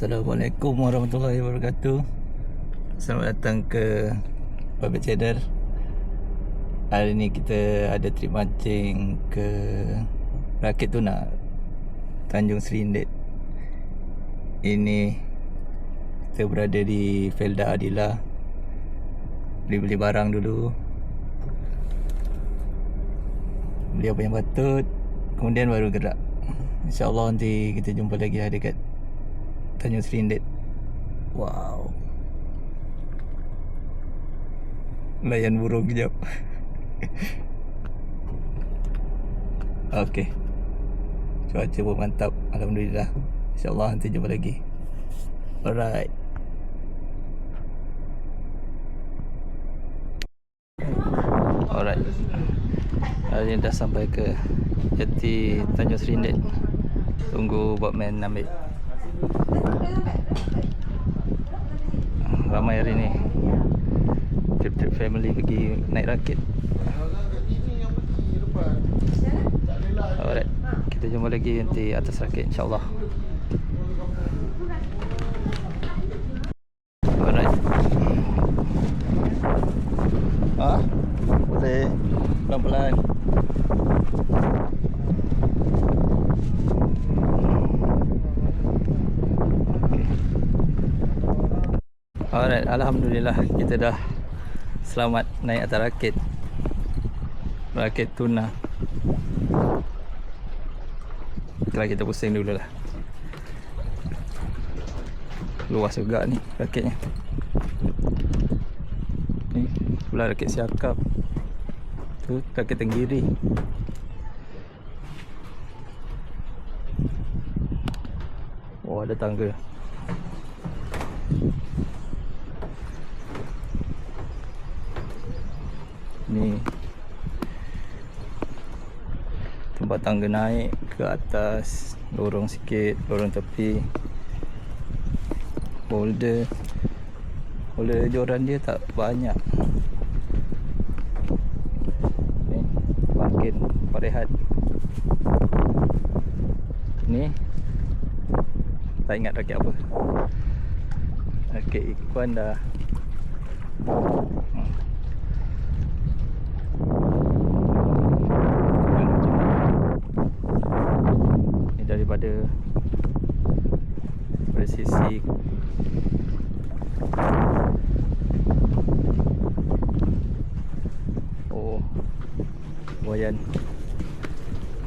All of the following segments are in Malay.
Assalamualaikum warahmatullahi wabarakatuh. Selamat datang ke Babit Channel. Hari ni kita ada trip mancing ke Rakit Tuna, Tanjung Serindet. Ini kita berada di Felda Adila. Beli barang dulu, beli apa yang patut, kemudian baru gerak. InsyaAllah nanti kita jumpa lagi dekat Tanjung Serindet. Wow, layan burung kejap. Okey, cuaca pun mantap, alhamdulillah. InsyaAllah nanti jumpa lagi. Alright. Alright, hari ni dah sampai ke jati Tanjung Serindet. Tunggu boatman ambil. Ramai hari ni, trip-trip family pergi naik rakit. Alright, kita jumpa lagi nanti atas rakit, insyaAllah. Alright. Boleh pelan-pelan. Alright, alhamdulillah kita dah selamat naik atas rakit tuna. Setelah kita pusing dulu lah. Luas juga ni rakitnya. Ni sebelah rakit Siakap, tu rakit Tenggiri. Oh, ada tangga. Ni tempat tangga naik ke atas, lorong sikit, lorong tepi. Boulder joran dia tak banyak. Ni makin parehat. Ni tak ingat rakit apa. Rakit Ikuan dah. Ni daripada sisi buayan.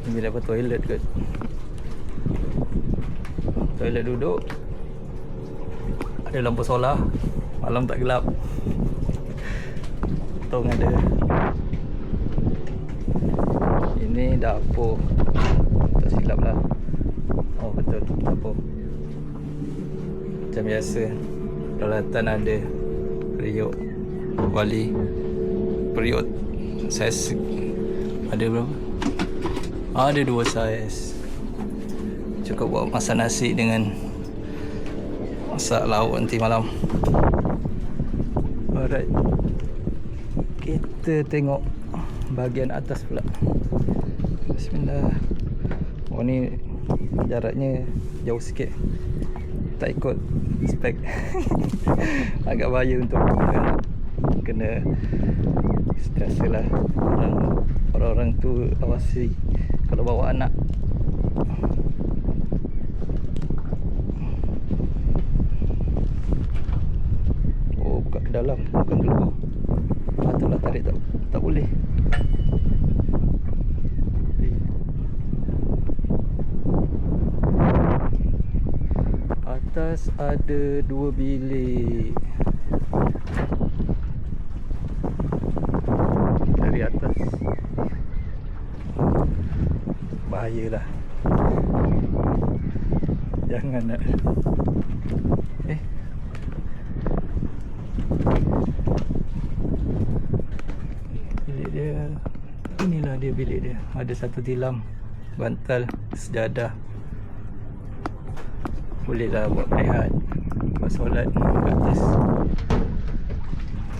Ini dapat toilet ke? Toilet duduk. Ada lampu solar. Malam tak gelap. Tong ada. Ini dapur. Tak silap lah. Oh betul, dapur. Macam biasa, peralatan ada. Periuk wali, periuk saiz ada berapa? Ada 2 saiz. Cukup buat masak nasi dengan masak lauk nanti malam. Alright, kita tengok bahagian atas pula. Bismillah. Oh ni jaraknya jauh sikit, tak ikut spek. Agak bahaya untuk kena sentiasa lah orang-orang tu awasi kalau bawa anak. Oh, buka ke dalam, bukan ke luar. Patutlah tarik, tak boleh. Atas ada 2 bilik. Dari atas bahayalah, jangan nak. Bilik dia, inilah dia bilik dia. Ada 1 tilam, bantal, sejadah. Bolehlah buat berehat, buat solat kat atas.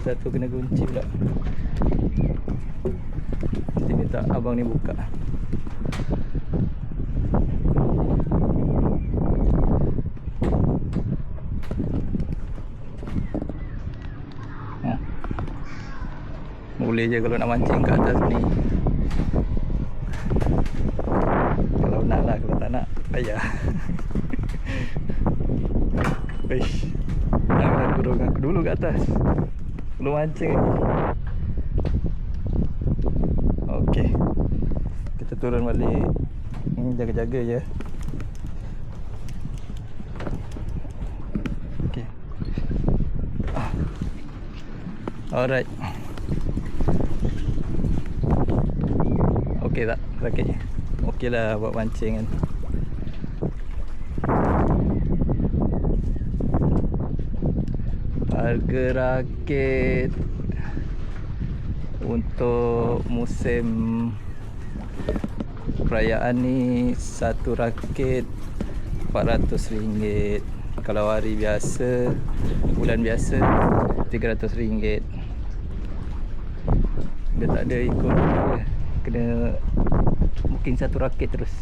Satu kena kunci pula. Nanti minta abang ni buka. Boleh je kalau nak mancing kat atas ni. Kalau nak lah, kalau tak nak payah. Wish, jangan turun aku dulu kat atas. Belum mancing lagi. Okey, kita turun balik. Jaga-jaga je. Okey. Alright. Okey tak rakitnya? Okey lah buat mancing kan. Harga rakit untuk musim perayaan ni, satu rakit RM400. Kalau hari biasa, bulan biasa RM300. Dia tak ada ikut dia. Kena booking satu rakit terus.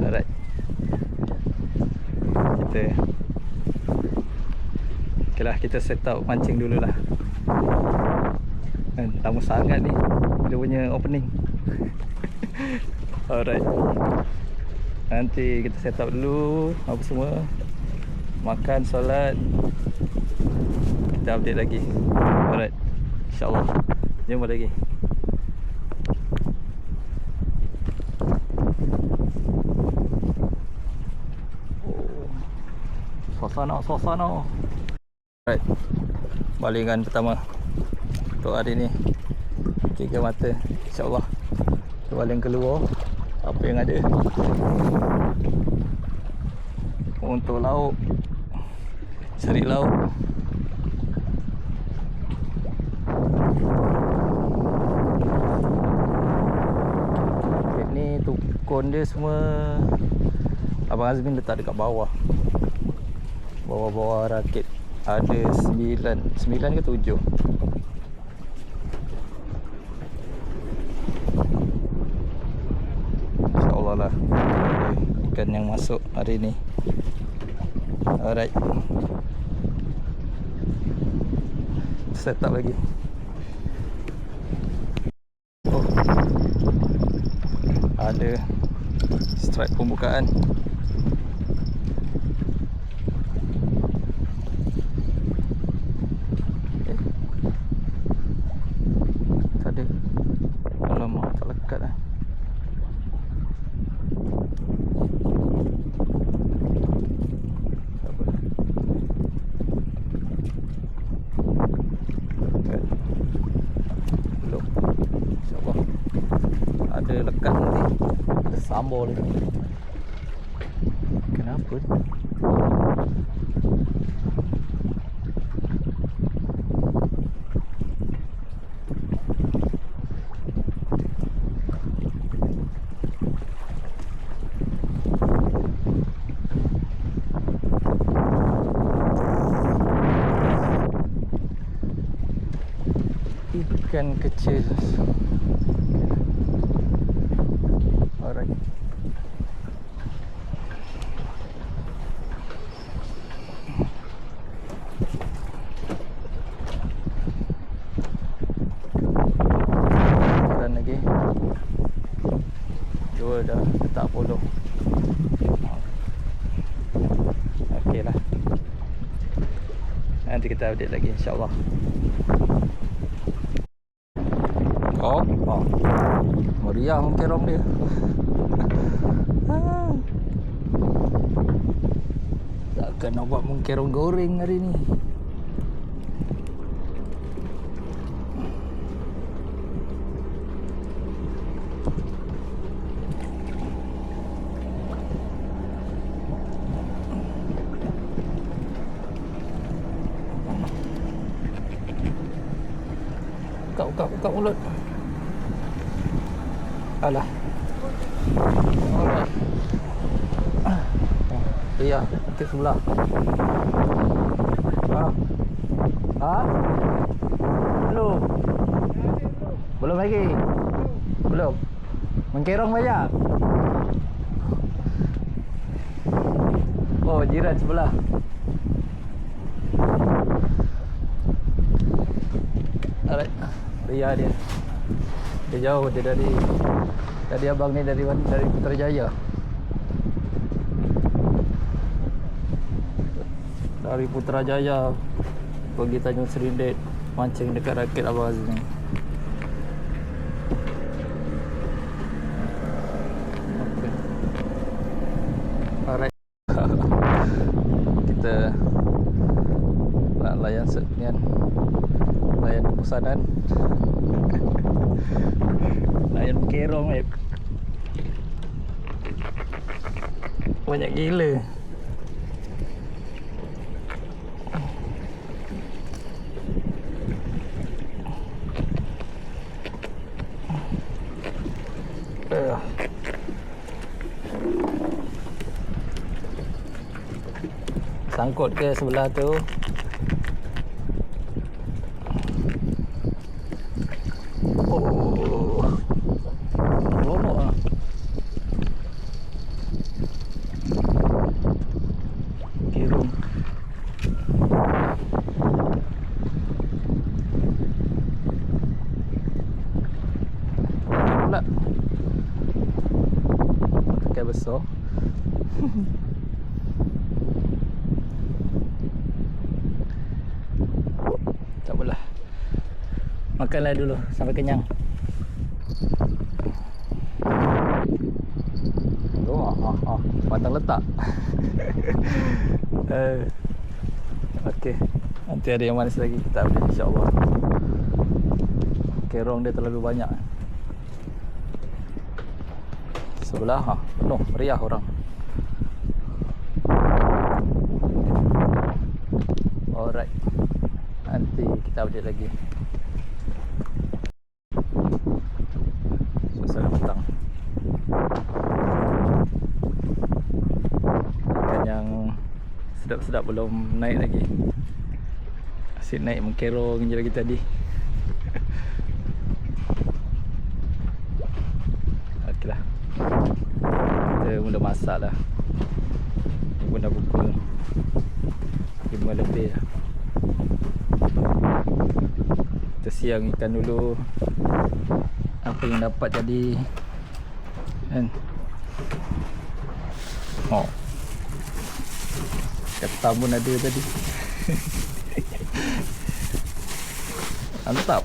Alright. Okeylah, kita set up mancing dululah. Kan tamu sangat ni dia punya opening. Alright. Nanti kita set up dulu apa semua. Makan, solat. Kita update lagi. Alright. InsyaAllah. Jumpa lagi. Suasana. Alright. Balingan pertama untuk hari ni 3 mata. InsyaAllah kita baling keluar apa yang ada. Untuk lauk, cari lauk. Ni tukun dia semua Abang Azmin letak dekat bawah. Bawah-bawah rakit ada 9 ke 7. InsyaAllah lah ikan yang masuk hari ni. Alright, set up lagi. Ada strike pembukaan. Ada lekat nanti. Ada sambal lagi. Kenapa ni? Ikan kecil. Alright. Dan lagi 2 dah letak puluh. Okey lah. Nanti kita update lagi insyaAllah. Oh, meriah kerong dia. Takkan nak buat mengkerong goreng hari ni. Buka mulut. Alah. Alright. Iya, ke sebelah. Belum. Belum lagi. Belum. Mengkerong banyak. Oh, jiran sebelah. Alright. Ria dia. Dia jauh, dia dari abang ni dari mana? Dari Putrajaya. Dari Putrajaya pergi Tanjung Serindit, mancing dekat rakit abang Aziz ni. Okay. Alright. Kita nak layan sekalian, layan pesanan. Layan kerong ni banyak gila. Sangkut ke sebelah tu. Oh, lomok ah. Kirung. Pula pakai besar. Tak apalah, makanlah dulu sampai kenyang. Matang letak. Okey, nanti ada yang manis lagi kita update insya-Allah. Kerong dia terlalu banyak. Sebelah penuh meriah orang. Alright, nanti kita update lagi. Suasana petang. Ikan yang sedap-sedap belum naik lagi. Asyik naik mengkerong je lagi tadi. Okeylah, kita mula masak lah. Pun dah pukul 5 lebih lah. Kita siang ikan dulu. Apa yang dapat tadi kan. Oh, ketam pun ada tadi. Mantap.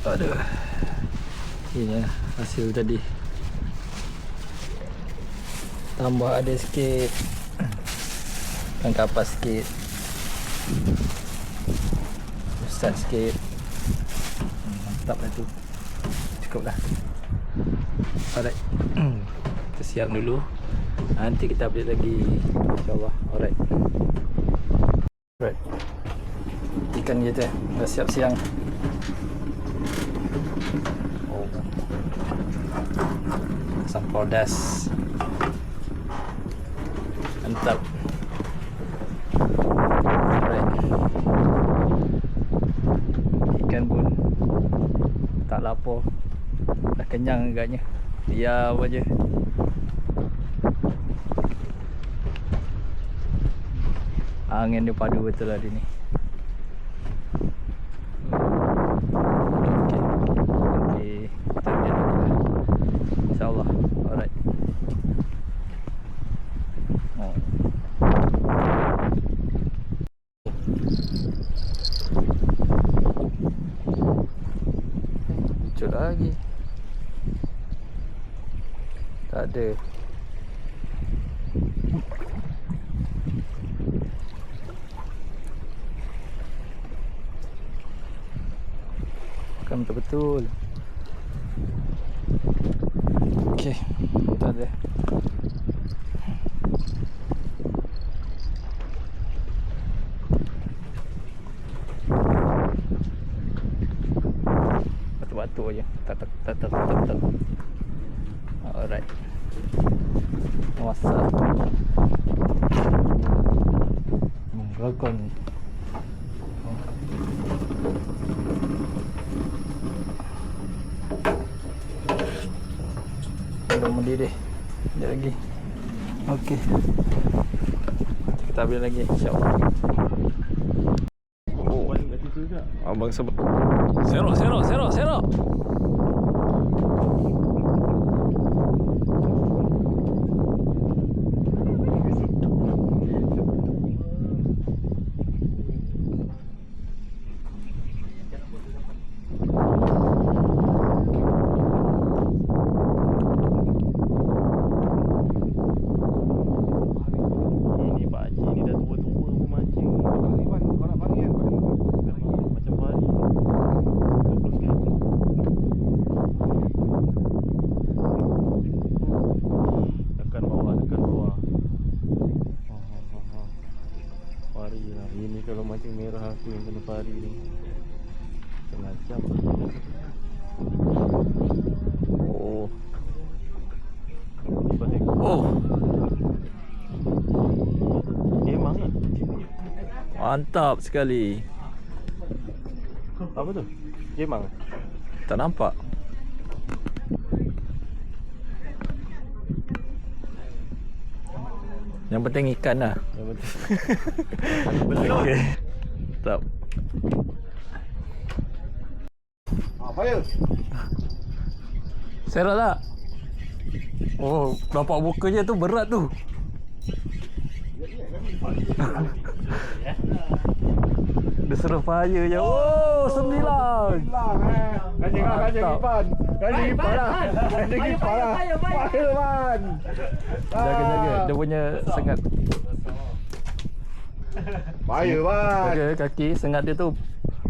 Aduh, ini hasil tadi. Tambah ada sikit ikan kapas sikit, besar sikit. Mantap lah tu. Cukup lah. Alright. Kita siap dulu. Nanti kita update lagi insyaAllah. Alright. Alright. Ikan kita dah siap siang. Oh, asam pedas. Mantap. Alright. Ikan pun tak lapar. Dah kenyang agaknya. Diam aja. Angin dia padu betul lah hari ni. Okay. Kita lihat lagi lah, InsyaAllah. Alright. Lucu lagi. Tak ada. Bukan betul-betul. Okey, tak ada. Batu-batu aja. Tak. Alright. Masak. Rokon. Belum mendidih. Sekejap lagi. Okey. Kita ambil lagi insya-Allah. Oh, abang sebut. Sero. Kalau mancing merah aku yang kena pari ni setengah jam. Memang kan? Mantap sekali. Apa tu? Memang Tak nampak. Yang penting ikan lah. yang penting. Okey. Tak. Fire. Serah tak? Oh, nampak muka je tu berat tu. Dia suruh fire je. Oh, 9. Ganjing ipan. Fire man. Jaga. Dia punya sengat. Fire man. Jaga kaki sengat dia tu.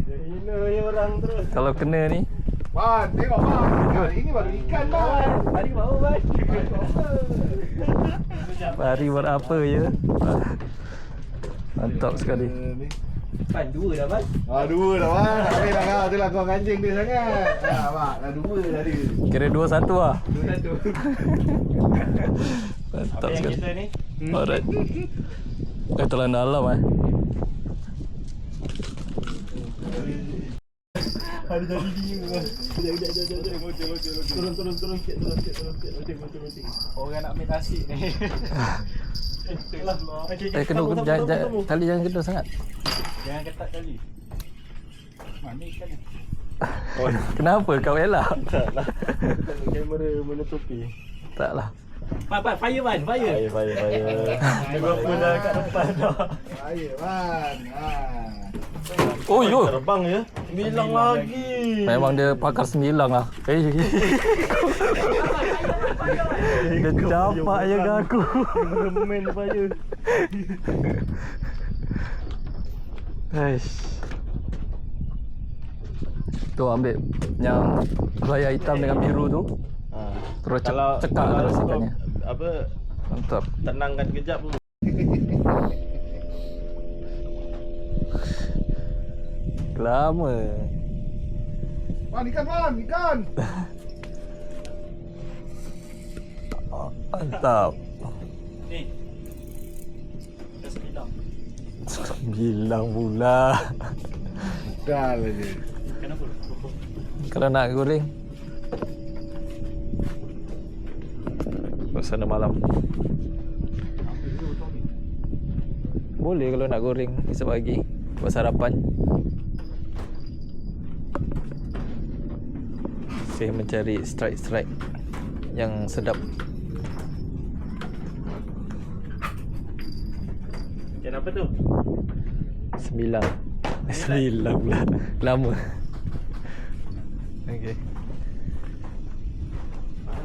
Dia hina je orang terus. Kalau kena ni. Man, tengok man. Ini baru ikan man. Hari baru man. Pari buat apa je. Mantap sekali. Pan 2 dah Pan. Dua dah man. Habis dah kau. Itulah kau ganjing dia sangat. Mak, dah 2 dah dia. Kira 2-1 lah. 2-1. Mantap Apa yang sekali. kita ni? Alright. Telan dalam Ada jadi dia. Turun sikit. Orang nak ambil nasi ni. Kena tali jangan kena sangat. Jangan ketat kali. Mana ikan ni? Kenapa kau elak? Taklah. Kamera menutupi. Taklah. Pan, fire Pan, fire. Fire. Dia berapa dah kat depan dah. Fire man. Oh yo. Terbang je. Bilang lagi. Memang dia pakar 9 lah. Dia campak je ke aku. Remen fire. Aish. Tu ambil yang raya hitam dengan biru tu. Terus cekak terus ikannya. Apa? Mantap. Tenangkan kejap dulu. Lama. Ikan. Mantap. Ni. Dah 9 pula. Dah lah je. Kenapa? Kalau nak goreng suasana malam. Boleh kalau nak goreng esok pagi buat sarapan. Saya mencari strike yang sedap. Ikan apa tu? 9 pula. Lama. Okey.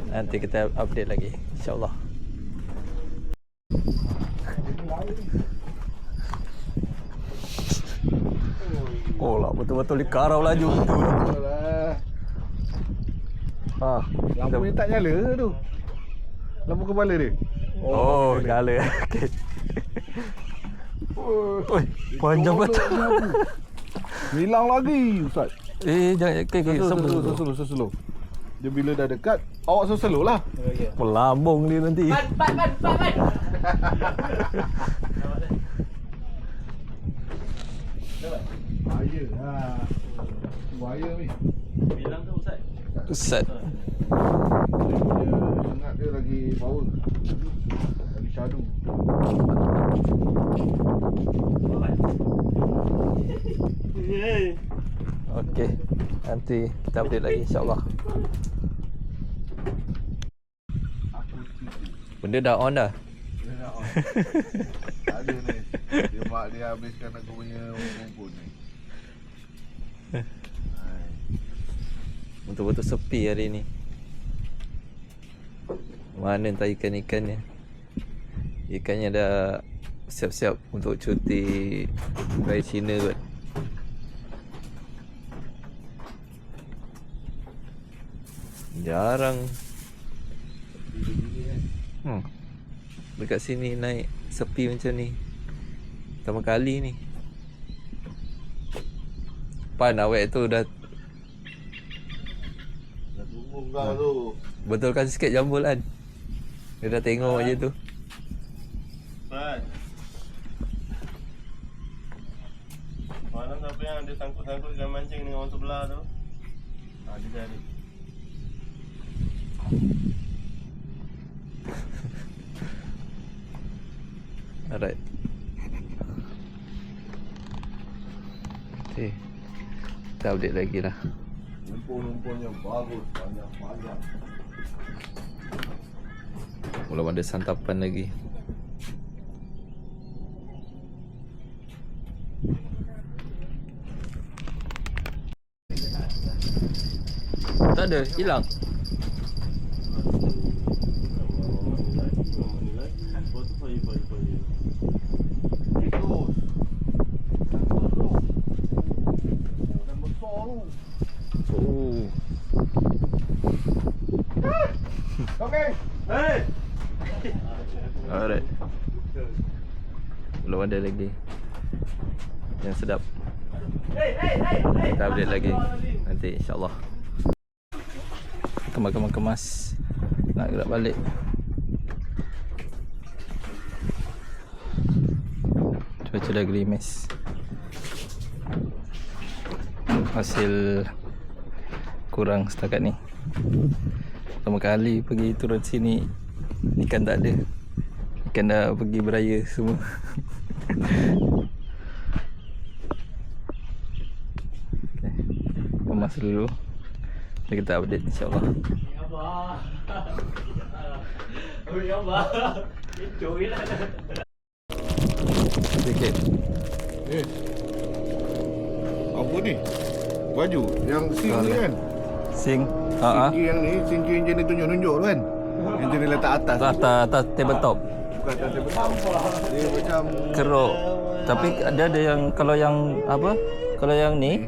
Nanti kita update lagi insya-Allah. Oh lah, betul-betul dikarau laju tu. Lampu ni tak nyala tu. Lampu kepala dia. Oh, nyala. Okey. Oi, panjang betul. Hilang lagi Ustaz. Jangan Slow. Dia bila dah dekat, awak slow lah. melambung dia nanti. Pan. Bahaya. Bahaya ni. Bilang tu Ustaz. Set. Dia sangat dia lagi power. Lagi Syadu. Okey, nanti kita update lagi insyaAllah. Benda dah on dah. Dia nak on. Tak ada ni. Dia mak dia habiskan aku punya rumput ni. Betul-betul sepi hari ni. Mana entah ikan-ikannya. Ikannya dah siap-siap untuk cuti raya Cina kot. Jarang dekat sini naik sepi macam ni. Pertama kali ni. Pan awet tu dah Tunggu kau tu. betulkan sikit jambulan. Dia dah tengok je tu. Pat. Mana siapa yang ada sangkut-sangkut dengan mancing dengan orang sebelah tu? Dia cari. Alright. Okay, kita update lagi lah. Lumpur-lumpurnya bagus. Banyak-banyak. Belum ada santapan lagi. Tak ada, hilang. Oh. Okey. Hey! Alright. Belum ada lagi yang sedap. Kita update lagi nanti insyaAllah. Kemas-kemas nak gerak balik. Cuaca dah gerimis. Hasil kurang setakat ni. Pertama kali pergi turun sini, ikan tak ada. Ikan dah pergi beraya semua. Okay, kemas dulu. Nanti kita update insyaAllah. Sikit. Apa ni? Baju yang sing ni kan? Sing. Singki yang ni, singki yang jenis tunjuk-tunjuk tu kan? Yang jenis letak atas. Atas tabletop. Bukan atas dia besar. Dia macam Keruk. Tapi ada yang kalau yang apa? Kalau yang ni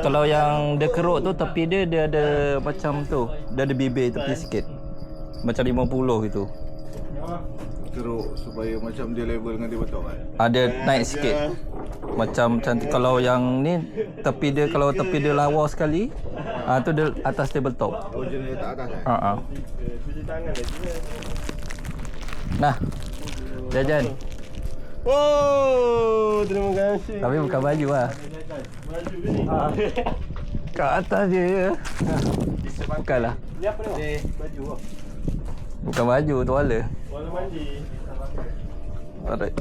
kalau yang dia keruk tu tepi dia ada macam tu. Dia ada bibir tepi sikit. Macam 50 gitu. keruk supaya macam dia level dengan dia betul kan? Ada naik sikit. Macam cantik. Kalau yang ni tepi dia, kalau tepi dia lawa sekali, tu dia atas tabletop. Oh jenis letak atas kan? Cuci tangan lagi. Nah. Jajan. Oh, terima kasih. Tapi bukan baju lah. Baju ni. Kat atas je. Bukanlah. Ni apa ni? Baju apa? Bukan baju, tuala. Warna mandi. Alright.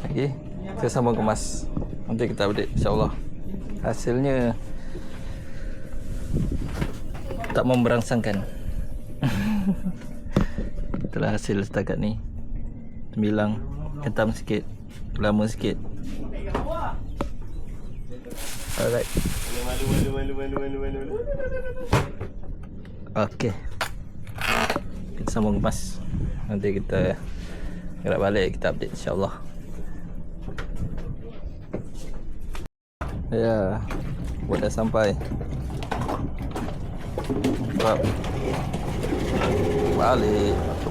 Okay, kita sambung kemas. Nanti kita update insyaAllah. Hasilnya tak memberangsangkan. Itulah hasil setakat ni. Sembilang, hitam sikit, lama sikit. Alright. Malu. Okay, kita sambung kemas. Nanti kita gerak balik, kita update insyaAllah. Ya, buat dah sampai.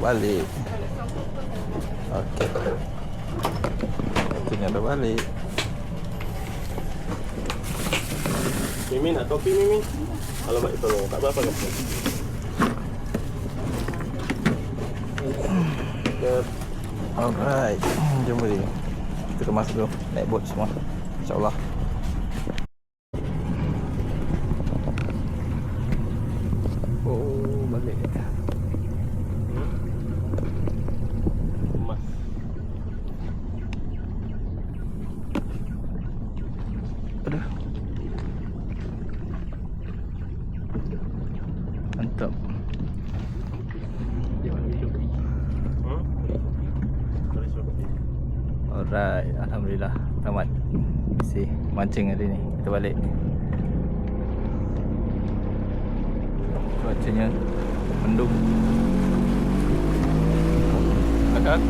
Balik. Okey. Itunya dah balik. Mimin nak kopi Mimin? Kalau baik tolong, tak berapa kan? Alright, jom balik. Kita kemas dulu, naik boat semua insyaAllah. Oh, Alright, alhamdulillah tamat. Mesti mancing hari ni. Kita balik. Cuacanya mendung. Agak